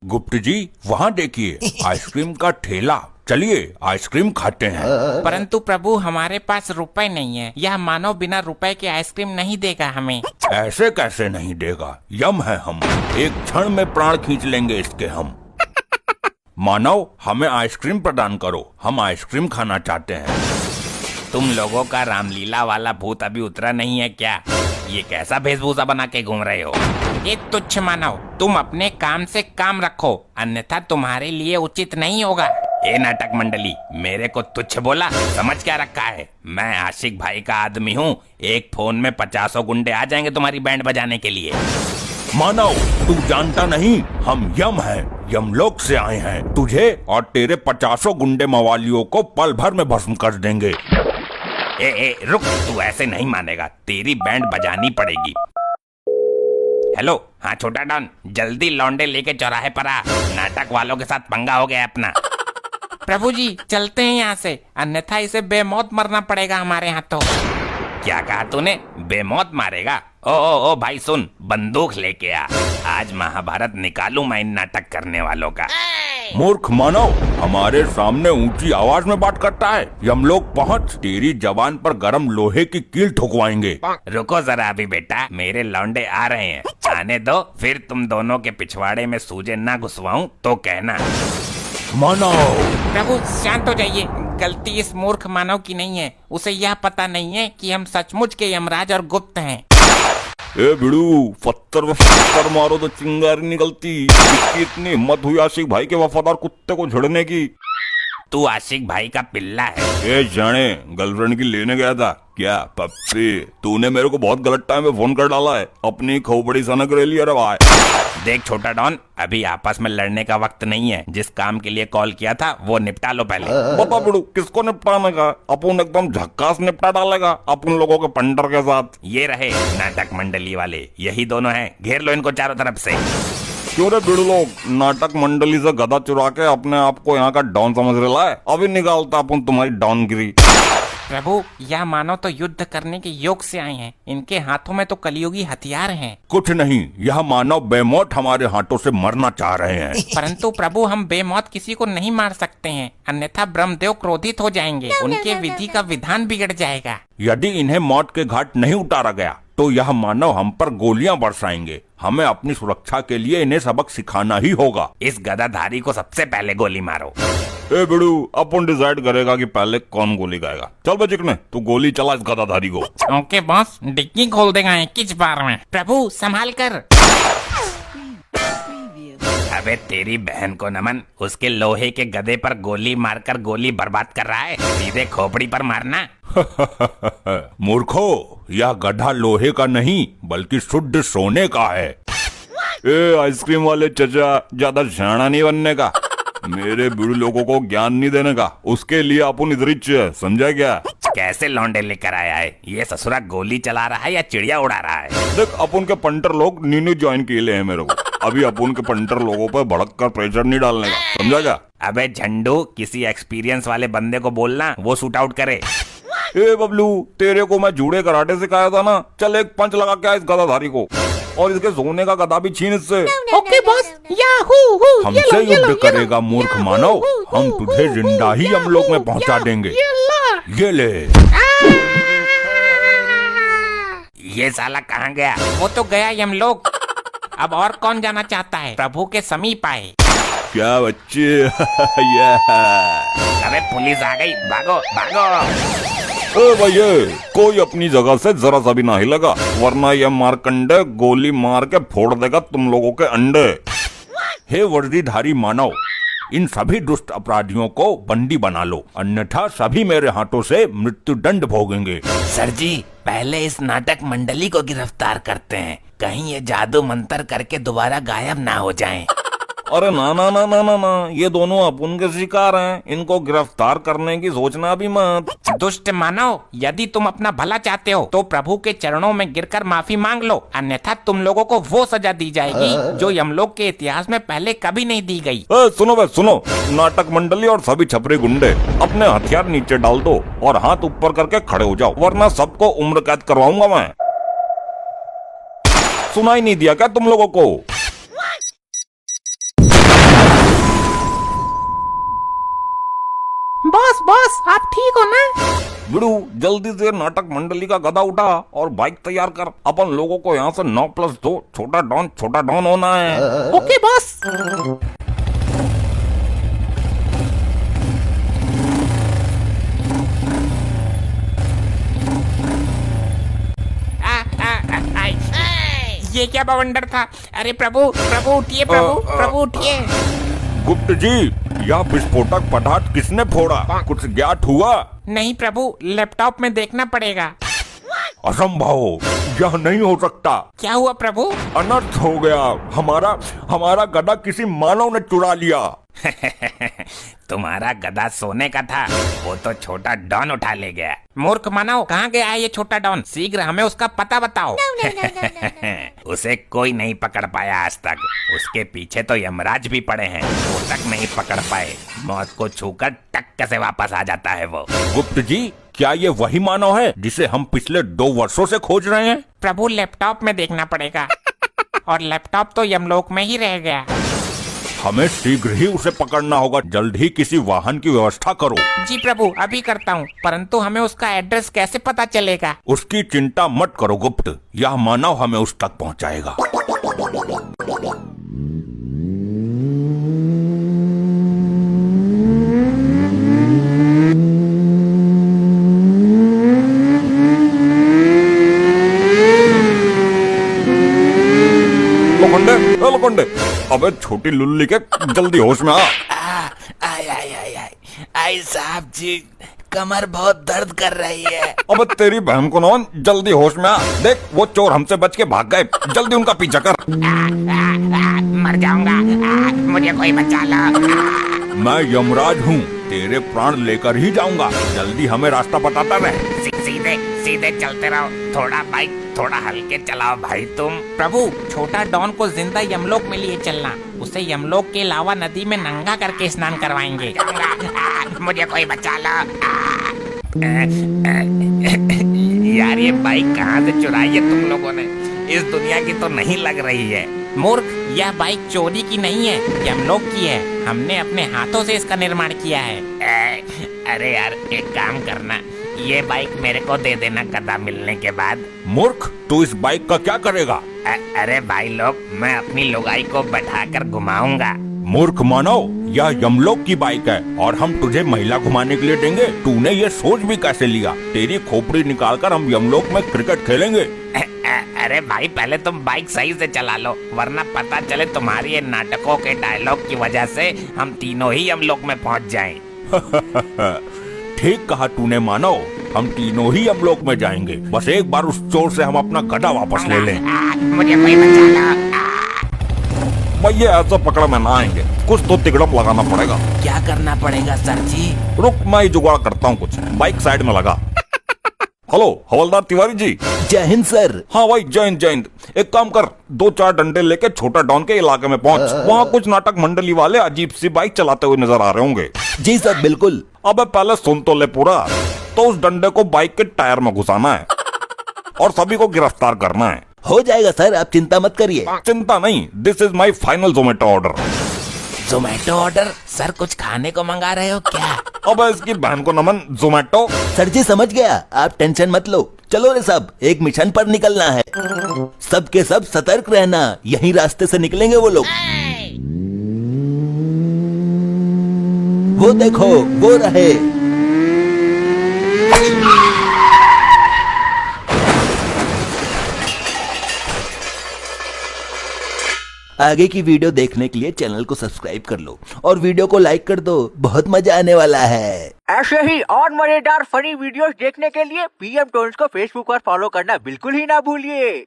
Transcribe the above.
गुप्त जी वहाँ देखिए आइसक्रीम का ठेला, चलिए आइसक्रीम खाते हैं। परंतु प्रभु हमारे पास रुपए नहीं है, यह मानव बिना रुपए के आइसक्रीम नहीं देगा हमें। ऐसे कैसे नहीं देगा, यम है हम, एक क्षण में प्राण खींच लेंगे इसके हम। मानव हमें आइसक्रीम प्रदान करो, हम आइसक्रीम खाना चाहते हैं। तुम लोगों का रामलीला वाला भूत अभी उतरा नहीं है क्या? ये कैसा वेशभूषा बना के घूम रहे हो? ये तुच्छ मानव, तुम अपने काम से काम रखो, अन्यथा तुम्हारे लिए उचित नहीं होगा। ए नाटक मंडली, मेरे को तुच्छ बोला, समझ क्या रखा है? मैं आशिक भाई का आदमी हूँ, एक फोन में 50 गुंडे आ जाएंगे तुम्हारी बैंड बजाने के लिए। मानव तू जानता नहीं, हम यम हैं, यमलोक से आए हैं, तुझे और तेरे 50 गुंडे मवालियों को पल भर में भस्म कर देंगे। ए रुक, तू ऐसे नहीं मानेगा, तेरी बैंड बजानी पड़ेगी। हेलो, हाँ छोटा डॉन, जल्दी लौंडे लेके चौराहे पर आ, नाटक वालों के साथ पंगा हो गया अपना। प्रभु जी चलते हैं यहाँ से, अन्यथा इसे बेमौत मरना पड़ेगा हमारे हाथों। क्या कहा तूने? बेमौत मारेगा? ओ भाई सुन, बंदूक लेके आ, आज महाभारत निकालूं मैं इन नाटक करने वालों का। मूर्ख मानव, हमारे सामने ऊंची आवाज में बात करता है, यमलोक पहुंच, तेरी जबान पर गरम लोहे की कील ठुकवाएंगे। रुको जरा अभी बेटा, मेरे लौंडे आ रहे हैं, आने दो, फिर तुम दोनों के पिछवाड़े में सूजे ना घुसवाऊं तो कहना। मानव प्रभु शांत हो जाइए, गलती इस मूर्ख मानव की नहीं है, उसे यह पता नहीं है कि हम सचमुच के यमराज और गुप्त हैं। ए बिड़ू, पत्थर मारो तो चिंगारी निकलती, इसकी इतनी हिम्मत हुई आशिक भाई के वफादार कुत्ते को झड़ने की। तू आशिक भाई का पिल्ला है। ए जाने, गर्लफ्रेंड की लेने गया था क्या पप्पी? तूने मेरे को बहुत गलत टाइम में फोन कर डाला है, अपनी खोपड़ी सनक रही है रे भाई। देख छोटा डॉन, अभी आपस में लड़ने का वक्त नहीं है, जिस काम के लिए कॉल किया था वो निपटा लो पहले। बता बिड़ू, किसको निपटाने का? अपन एकदम झक्कास निपटा डालेगा अपन लोगों के पंडर के साथ। ये रहे नाटक मंडली वाले, यही दोनों हैं, घेर लो इनको चारों तरफ से। क्यों रे बिड़ू लोग, नाटक मंडली से गधा चुरा के अपने आप को यहाँ का डॉन समझ रहा है? अभी निकालता अपन तुम्हारी डॉनगिरी। प्रभु यह मानव तो युद्ध करने के योग से आए हैं, इनके हाथों में तो कलियुगी हथियार हैं। कुछ नहीं, यह मानव बेमौत हमारे हाथों से मरना चाह रहे हैं। परंतु प्रभु हम बेमौत किसी को नहीं मार सकते हैं, अन्यथा ब्रह्मदेव क्रोधित हो जाएंगे, उनके विधि का विधान बिगड़ जाएगा। यदि इन्हें मौत के घाट नहीं उतारा गया तो यह मानव हम पर गोलियां बरसाएंगे। हमें अपनी सुरक्षा के लिए इन्हें सबक सिखाना ही होगा। इस गदाधारी को सबसे पहले गोली मारो। ए बिड़ू, अपन डिसाइड करेगा कि पहले कौन गोली खाएगा। चल बे चिकने, तू गोली चला इस गदाधारी को। ओके बॉस, डिक्की खोल देगा किस बार में। प्रभु संभाल कर। अबे तेरी बहन को नमन, उसके लोहे के गदे पर गोली मारकर गोली बर्बाद कर रहा है, सीधे खोपड़ी पर मारना। मूर्खो, यह गधा लोहे का नहीं बल्कि शुद्ध सोने का है। ए आइसक्रीम वाले चचा, ज्यादा शाना नहीं बनने का, मेरे बिड़ू लोगों को ज्ञान नहीं देने का, उसके लिए अपन इधरिच है, समझा क्या? कैसे लौंडे लेकर आया है ये? ससुरा गोली चला रहा है या चिड़िया उड़ा रहा है? देख, अपन के पंटर लोग नीनू ज्वाइन किए हैं मेरे को, अभी अपन के पंटर लोगों पर भड़क कर प्रेशर नहीं डालने का, समझा क्या? अबे झंडू, किसी एक्सपीरियंस वाले बंदे को बोलना, वो शूट आउट करे। ए बबलू, तेरे को मैं जूड़े कराटे सिखाया था ना, चल एक पंच लगा क्या इस गदाधारी को, और इसके सोने का गदा भी छीन इससे। ओके बॉस, याहू हमसे युद्ध करेगा मूर्ख मानव, हम तुझे जिंदा ही यमलोक में पहुंचा देंगे। ये ले। ये साला कहाँ गया? वो तो गया यमलोक, अब और कौन जाना चाहता है? प्रभु के समीप आए। क्या बच्चे? अबे पुलिस आ गई, भागो भागो। ओ भैया, कोई अपनी जगह से जरा सा भी ना हिलेगा, वरना यह मारकंडे गोली मार के फोड़ देगा तुम लोगों के अंडे। हे वर्दीधारी मानव, इन सभी दुष्ट अपराधियों को बंदी बना लो, अन्यथा सभी मेरे हाथों से मृत्यु दंड भोगेंगे। सर जी, पहले इस नाटक मंडली को गिरफ्तार करते हैं, कहीं ये जादू मंत्र करके दोबारा गायब ना हो जाएं। अरे ना ना ना ना ना ना, ये दोनों अपन के शिकार हैं, इनको गिरफ्तार करने की सोचना भी मत। दुष्ट मानव, यदि तुम अपना भला चाहते हो तो प्रभु के चरणों में गिरकर माफी मांग लो, अन्यथा तुम लोगों को वो सजा दी जाएगी जो यमलोक के इतिहास में पहले कभी नहीं दी गई। सुनो बे सुनो, नाटक मंडली और सभी छपरी गुंडे, अपने हथियार नीचे डाल दो और हाथ ऊपर करके खड़े हो जाओ, वरना सबको उम्र कैद करवाऊंगा मैं। सुनाई नहीं दिया क्या तुम लोगों को? बॉस, आप ठीक हो ना? बिड़ू जल्दी से नाटक मंडली का गदा उठा और बाइक तैयार कर। अपन लोगों को यहाँ से 9+2 छोटा डॉन होना है। Okay boss. ये क्या बवंडर था? अरे प्रभु प्रभु उठिए, प्रभु उठिए। गुप्त जी, यह विस्फोटक पदार्थ किसने फोड़ा? कुछ ज्ञात हुआ? नहीं प्रभु, लैपटॉप में देखना पड़ेगा। असंभव, यह नहीं हो सकता। क्या हुआ प्रभु? अनर्थ हो गया। हमारा गदा किसी मानव ने चुरा लिया। तुम्हारा गदा सोने का था, वो तो छोटा डॉन उठा ले गया। मूर्ख मानव, कहाँ गया है ये छोटा डॉन? शीघ्र हमें उसका पता बताओ। उसे कोई नहीं पकड़ पाया आज तक। उसके पीछे तो यमराज भी पड़े हैं, वो तक नहीं पकड़ पाए। मौत को छूकर टक्क से वापस आ जाता है वो। गुप्त जी, क्या ये वही मानव है जिसे हम पिछले 2 वर्षों से खोज रहे हैं? प्रभु लैपटॉप में देखना पड़ेगा, और लैपटॉप तो यमलोक में ही रह गया। हमें शीघ्र ही उसे पकड़ना होगा। जल्द ही किसी वाहन की व्यवस्था करो। जी प्रभु, अभी करता हूँ, परंतु हमें उसका एड्रेस कैसे पता चलेगा? उसकी चिंता मत करो गुप्त, यह मानव हमें उस तक पहुँचाएगा। लोखंडे, अबे छोटी लुल्ली के, जल्दी होश में आ। आई साहब जी, कमर बहुत दर्द कर रही है। अबे तेरी बहन को नौन, जल्दी होश में आ। देख वो चोर हमसे बच के भाग गए, जल्दी उनका पीछा कर। मर जाऊंगा, मुझे कोई बचा लो। मैं यमराज हूँ, तेरे प्राण लेकर ही जाऊंगा। जल्दी हमें रास्ता बताता रहे। सीधे चलते रहो। थोड़ा बाइक थोड़ा हल्के चलाओ भाई तुम। प्रभु, छोटा डॉन को जिंदा यमलोक में लिए चलना। उसे यमलोक के अलावा नदी में नंगा करके स्नान करवाएंगे। मुझे कोई बचा लो। यार ये बाइक कहाँ से चुराई है तुम लोगों ने? इस दुनिया की तो नहीं लग रही है। मूर्ख, यह बाइक चोरी की नहीं है, यमलोक की है। हमने अपने हाथों से इसका निर्माण किया है। अरे यार, एक काम करना, ये बाइक मेरे को दे देना गदा मिलने के बाद। मूर्ख, तू इस बाइक का क्या करेगा? अरे भाई लोग, मैं अपनी लुगाई को बैठाकर घुमाऊंगा। मूर्ख मानव, यह यमलोक की बाइक है और हम तुझे महिला घुमाने के लिए देंगे। तूने ये सोच भी कैसे लिया? तेरी खोपड़ी निकालकर हम यमलोक में क्रिकेट खेलेंगे। अरे भाई, पहले तुम बाइक सही से चला लो, वरना पता चले तुम्हारी ये नाटकों के डायलॉग की वजह से हम तीनों ही यमलोक में पहुंच जाएं। ठीक कहा तूने मानव, हम तीनों ही यमलोक में जाएंगे। बस एक बार उस चोर से हम अपना गदा वापस ले लें। मुझे कोई बचा लो। भैया ऐसा पकड़ में ना आएंगे, कुछ तो तिकड़म लगाना पड़ेगा। क्या करना पड़ेगा सर जी? रुक, मैं ही जुगाड़ करता हूँ कुछ। बाइक साइड में लगा। हेलो हवलदार तिवारी जी। जय हिंद सर। हाँ भाई, जय हिंद। एक काम कर, 2-4 डंडे लेके छोटा डॉन के इलाके में पहुंच। वहाँ कुछ नाटक मंडली वाले अजीब सी बाइक चलाते हुए नजर आ रहे होंगे। जी सर, बिल्कुल। अबे पहले सुन तो ले पूरा। तो उस डंडे को बाइक के टायर में घुसाना है और सभी को गिरफ्तार करना है। हो जाएगा सर, आप चिंता मत करिए। चिंता नहीं, this is my final Zomato order. Zomato order? Sir कुछ खाने को मंगा रहे हो क्या? अब इसकी बहन को नमन, जोमेटो। सर जी समझ गया, आप टेंशन मत लो। चलो रे सब, एक मिशन पर निकलना है। सबके सब सतर्क रहना, यही रास्ते से निकलेंगे वो लोग। वो देखो, वो रहे। आगे की वीडियो देखने के लिए चैनल को सब्सक्राइब कर लो और वीडियो को लाइक कर दो, बहुत मजा आने वाला है। ऐसे ही और मजेदार फनी वीडियोस देखने के लिए पीएम टोन्स को फेसबुक पर फॉलो करना बिल्कुल ही ना भूलिए।